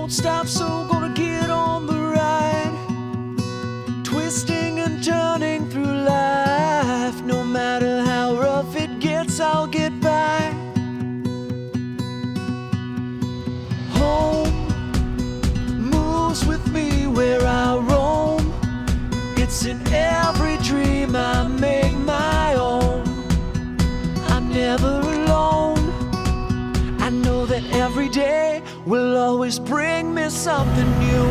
won't stop, so gonna get on the ride, twisting and turning through life. No matter how rough it gets, I'll get by. Home moves with me where I roam. It's in every dream I make my own. I'm never alone. I know that every day will always bring me something new.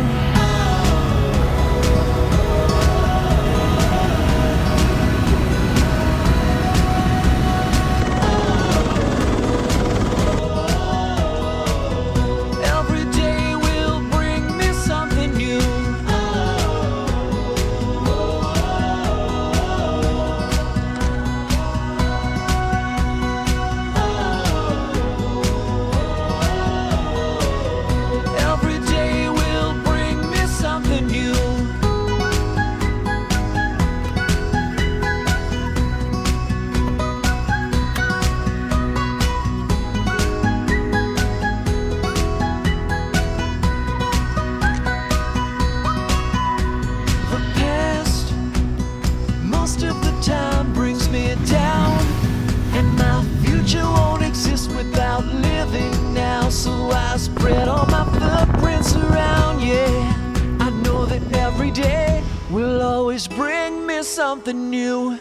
Every day will bring me something new. Every day will bring me something new. The past, most of the time, brings me down, and my future won't exist without living now. So I spread all my footprints around, yeah. I know that every day will always bring me something new.